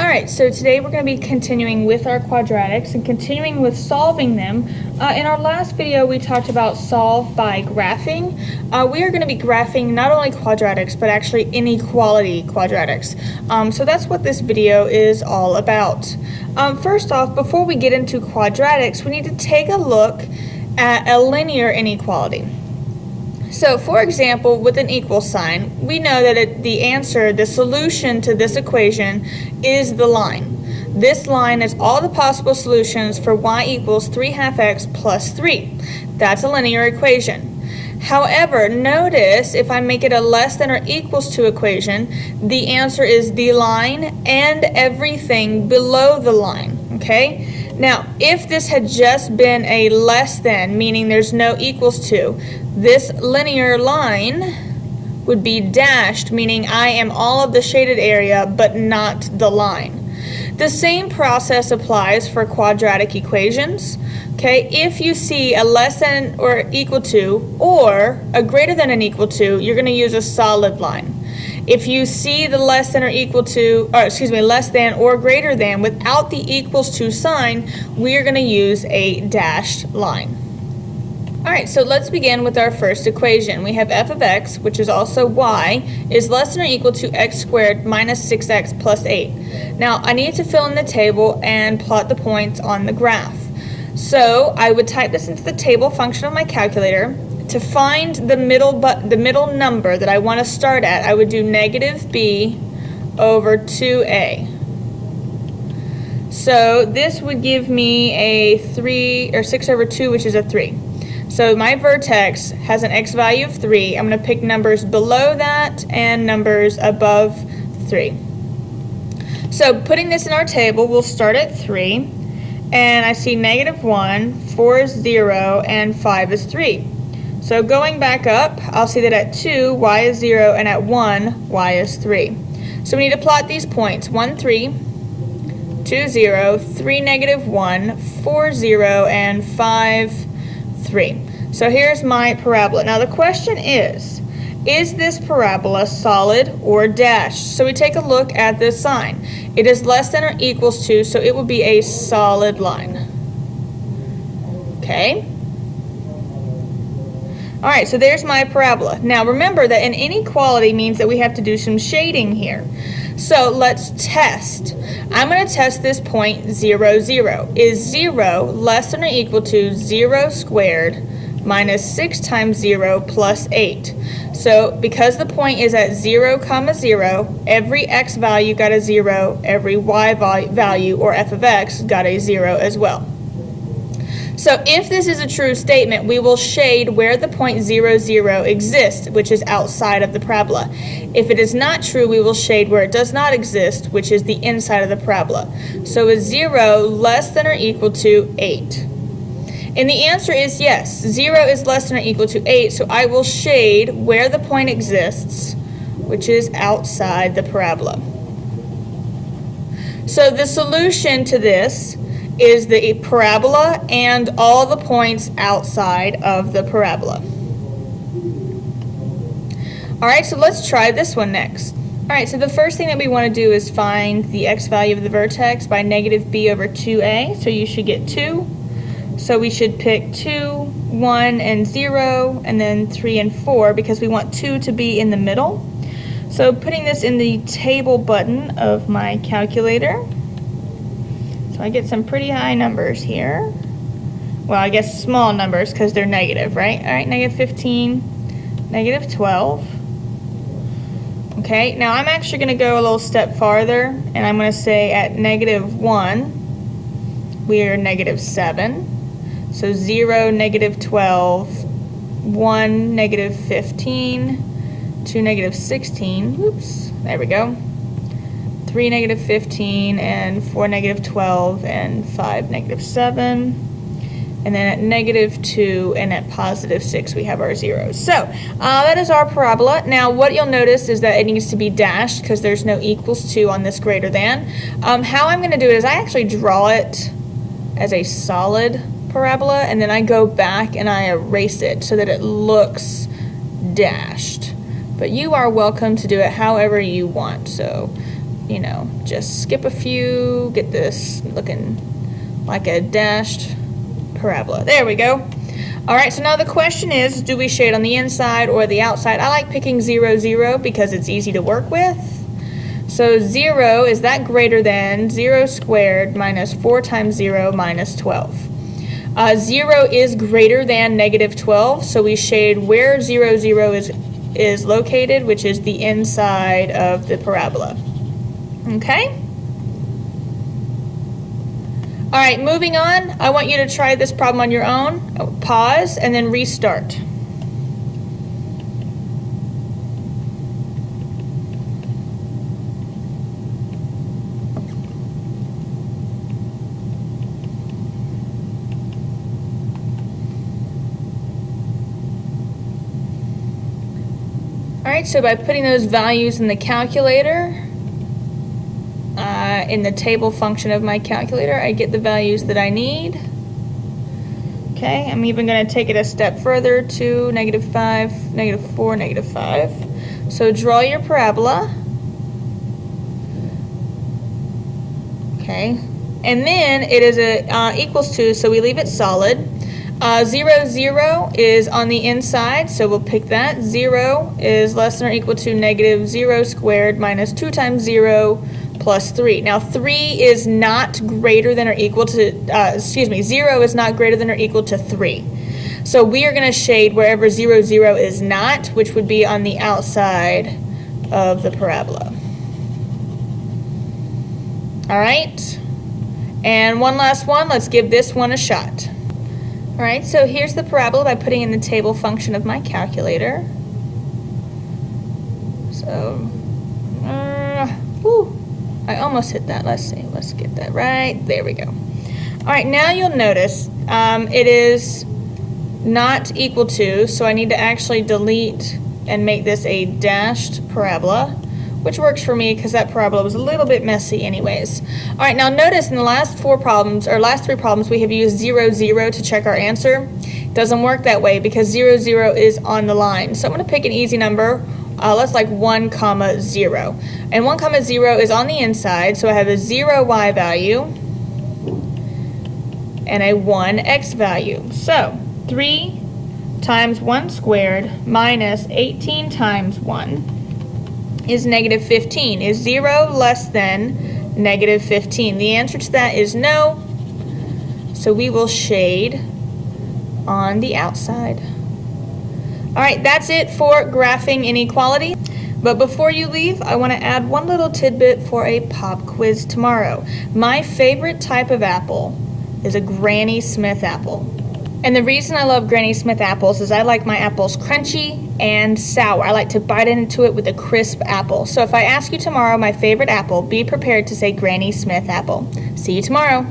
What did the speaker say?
Alright, so today we're going to be continuing with our quadratics and continuing with solving them. In our last video we talked about solve by graphing. We are going to be graphing not only quadratics but actually inequality quadratics. So that's what this video is all about. First off, before we get into quadratics, we need to take a look at a linear inequality. So, for example, with an equal sign, we know that the solution to this equation is the line. This line is all the possible solutions for y equals 3/2 x plus 3. That's a linear equation. However, notice if I make it a less than or equals to equation, the answer is the line and everything below the line, okay? Now, if this had just been a less than, meaning there's no equals to, this linear line would be dashed, meaning I am all of the shaded area but not the line. The same process applies for quadratic equations. Okay, if you see a less than or equal to or a greater than and equal to, you're going to use a solid line. If you see the less than or equal to, less than or greater than without the equals to sign, we are going to use a dashed line. Alright, so let's begin with our first equation. We have f of x, which is also y, is less than or equal to x squared minus 6x plus 8. Now, I need to fill in the table and plot the points on the graph. So, I would type this into the table function of my calculator. To find the middle number that I want to start at, I would do negative b over 2a. So, this would give me a 6 over 2, which is a 3. So my vertex has an x value of 3. I'm going to pick numbers below that and numbers above 3. So putting this in our table, we'll start at 3. And I see negative 1, 4 is 0, and 5 is 3. So going back up, I'll see that at 2, y is 0, and at 1, y is 3. So we need to plot these points. 1, 3, 2, 0, 3, negative 1, 4, 0, and 5, 3. So here's my parabola. Now the question is this parabola solid or dashed? So we take a look at this sign. It is less than or equals to, so it will be a solid line. Okay? Alright, so there's my parabola. Now remember that an inequality means that we have to do some shading here. So let's test. I'm going to test this point 0, 0. Is 0 less than or equal to 0 squared minus 6 times 0 plus 8? So because the point is at 0, 0, every x value got a 0, every y value, or f of x, got a 0 as well. So if this is a true statement, we will shade where the point 0, 0 exists, which is outside of the parabola. If it is not true, we will shade where it does not exist, which is the inside of the parabola. So is 0 less than or equal to 8? And the answer is yes. 0 is less than or equal to 8, so I will shade where the point exists, which is outside the parabola. So the solution to this is the parabola and all the points outside of the parabola. Alright, so let's try this one next. Alright, so the first thing that we want to do is find the x value of the vertex by negative b over 2a. So you should get 2. So we should pick 2, 1, and 0, and then 3 and 4 because we want 2 to be in the middle. So putting this in the table button of my calculator. So I get some pretty high numbers here. Well, I guess small numbers because they're negative, right? All right, negative 15, negative 12. Okay, now I'm actually going to go a little step farther, and I'm going to say at negative 1, we are negative 7. So 0, negative 12, 1, negative 15, 2, negative 16. Oops, there we go. 3, negative 15, and 4, negative 12, and 5, negative 7. And then at negative 2 and at positive 6, we have our zeros. So that is our parabola. Now, what you'll notice is that it needs to be dashed because there's no equals to on this greater than. How I'm going to do it is I actually draw it as a solid parabola, and then I go back and I erase it so that it looks dashed. But you are welcome to do it however you want. So you know, just skip a few, get this looking like a dashed parabola. There we go. All right, so now the question is, do we shade on the inside or the outside? I like picking 0, 0 because it's easy to work with. So 0, is that greater than 0 squared minus 4 times 0 minus 12? 0 is greater than negative 12, so we shade where 0, 0 is located, which is the inside of the parabola. Okay? All right, moving on. I want you to try this problem on your own. Pause and then restart. All right, so by putting those values in the calculator, in the table function of my calculator, I get the values that I need. Okay, I'm even going to take it a step further to negative 5, negative 4, negative 5. So draw your parabola. Okay, and then it is equals to, so we leave it solid. 0, 0 is on the inside, so we'll pick that. 0 is less than or equal to negative 0 squared minus 2 times 0 plus 3. Now 3 is not greater than or equal to, 0 is not greater than or equal to 3. So we are going to shade wherever 0, 0 is not, which would be on the outside of the parabola. All right, and one last one. Let's give this one a shot. All right, so here's the parabola by putting in the table function of my calculator. So, I almost hit that. Let's see. Let's get that right. There we go. All right, now you'll notice it is not equal to, so I need to actually delete and make this a dashed parabola, which works for me because that parabola was a little bit messy anyways. All right, now notice in the last 4 problems, or last 3 problems, we have used 0, 0 to check our answer. It doesn't work that way because 0, 0 is on the line. So I'm going to pick an easy number. Let's like 1, 0. And 1, 0 is on the inside, so I have a 0 y value and a 1 x value. So 3 times 1 squared minus 18 times 1 is negative 15. Is 0 less than negative 15? The answer to that is no. So we will shade on the outside. All right, that's it for graphing inequality. But before you leave, I want to add one little tidbit for a pop quiz tomorrow. My favorite type of apple is a Granny Smith apple. And the reason I love Granny Smith apples is I like my apples crunchy and sour. I like to bite into it with a crisp apple. So if I ask you tomorrow my favorite apple, be prepared to say Granny Smith apple. See you tomorrow.